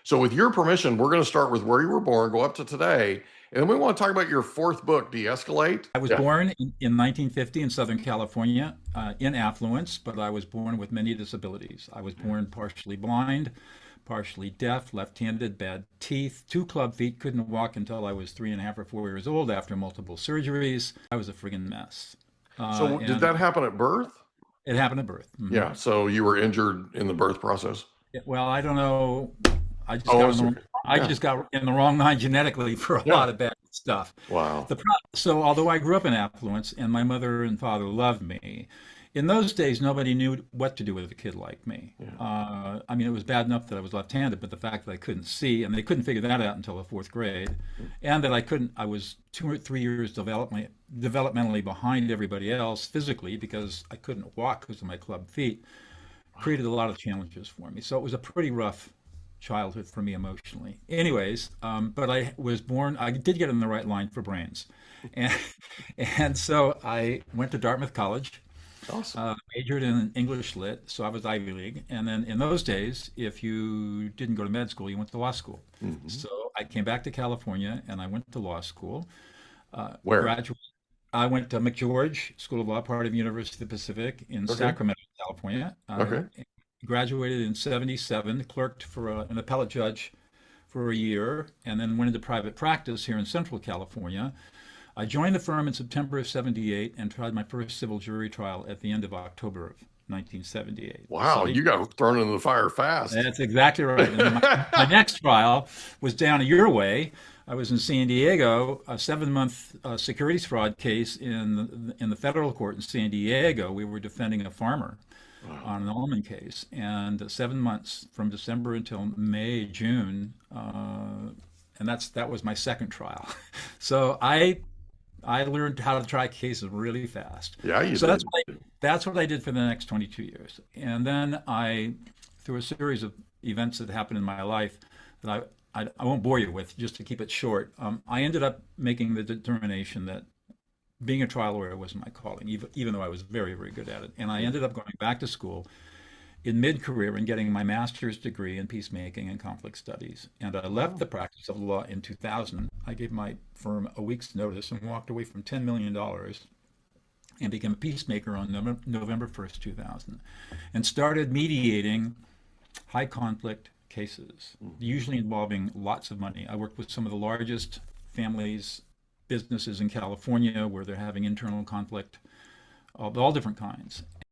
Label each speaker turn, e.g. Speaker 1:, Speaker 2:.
Speaker 1: So with your permission, we're going to start with where you were born, go up to today, and then we want to talk about your fourth book, De-escalate.
Speaker 2: I was
Speaker 1: Yeah.
Speaker 2: born in 1950 in Southern California, in affluence, but I was born with many disabilities. I was born partially blind, partially deaf, left-handed, bad teeth, two club feet, couldn't walk until I was 3.5 or 4 years old after multiple surgeries. I was a friggin' mess.
Speaker 1: So did
Speaker 2: And
Speaker 1: that happen at birth?
Speaker 2: it happened at birth. Mhm.
Speaker 1: Yeah. So you were injured in the birth process.
Speaker 2: Well, I don't know. I just
Speaker 1: Oh,
Speaker 2: got
Speaker 1: I
Speaker 2: in the
Speaker 1: see.
Speaker 2: wrong, I
Speaker 1: Yeah.
Speaker 2: just got in the wrong line genetically for a
Speaker 1: Yeah.
Speaker 2: lot of bad stuff.
Speaker 1: Wow.
Speaker 2: So although I grew up in affluence and my mother and father loved me, in those days nobody knew what to do with a kid like me.
Speaker 1: Yeah.
Speaker 2: I mean, it was bad enough that I was left-handed, but the fact that I couldn't see, and they couldn't figure that out until the fourth grade, and that I was 2 or 3 years developmentally behind everybody else physically because I couldn't walk because of my club feet, created a lot of challenges for me. So it was a pretty rough childhood for me emotionally. Anyways, but I was born, I did get in the right line for brains. And, and so I went to Dartmouth College,
Speaker 1: Awesome.
Speaker 2: majored in English Lit, so I was Ivy League. And then in those days, if you didn't go to med school, you went to law school.
Speaker 1: Hmm.
Speaker 2: So I came back to California and I went to law school.
Speaker 1: Where?
Speaker 2: Graduate. I went to McGeorge School of Law, part of University of the Pacific in
Speaker 1: Okay.
Speaker 2: Sacramento, California.
Speaker 1: Okay.
Speaker 2: Graduated in 77, clerked for an appellate judge for a year, and then went into private practice here in Central California. I joined the firm in September of 78 and tried my first civil jury trial at the end of October of 1978.
Speaker 1: Wow. You got thrown into the fire fast.
Speaker 2: That's exactly right. And then my next trial was down your way. I was in San Diego, a 7-month securities fraud case in the federal court in San Diego. We were defending a farmer
Speaker 1: Wow.
Speaker 2: on an almond case, and 7 months from December until May, June, and that was my second trial. So I learned how to try cases really fast.
Speaker 1: Yeah, you
Speaker 2: So
Speaker 1: did.
Speaker 2: that's what I did for the next 22 years. And then through a series of events that happened in my life that I won't bore you with, just to keep it short, I ended up making the determination that being a trial lawyer wasn't my calling, even though I was very, very good at it. And I ended up going back to school in mid-career and getting my master's degree in peacemaking and conflict studies. And I left
Speaker 1: Wow.
Speaker 2: the practice of law in 2000. I gave my firm a week's notice and walked away from $10 million and became a peacemaker on November 1st, 2000, and started mediating high conflict cases, usually involving lots of money. I worked with some of the largest families, businesses in California where they're having internal conflict of all different kinds.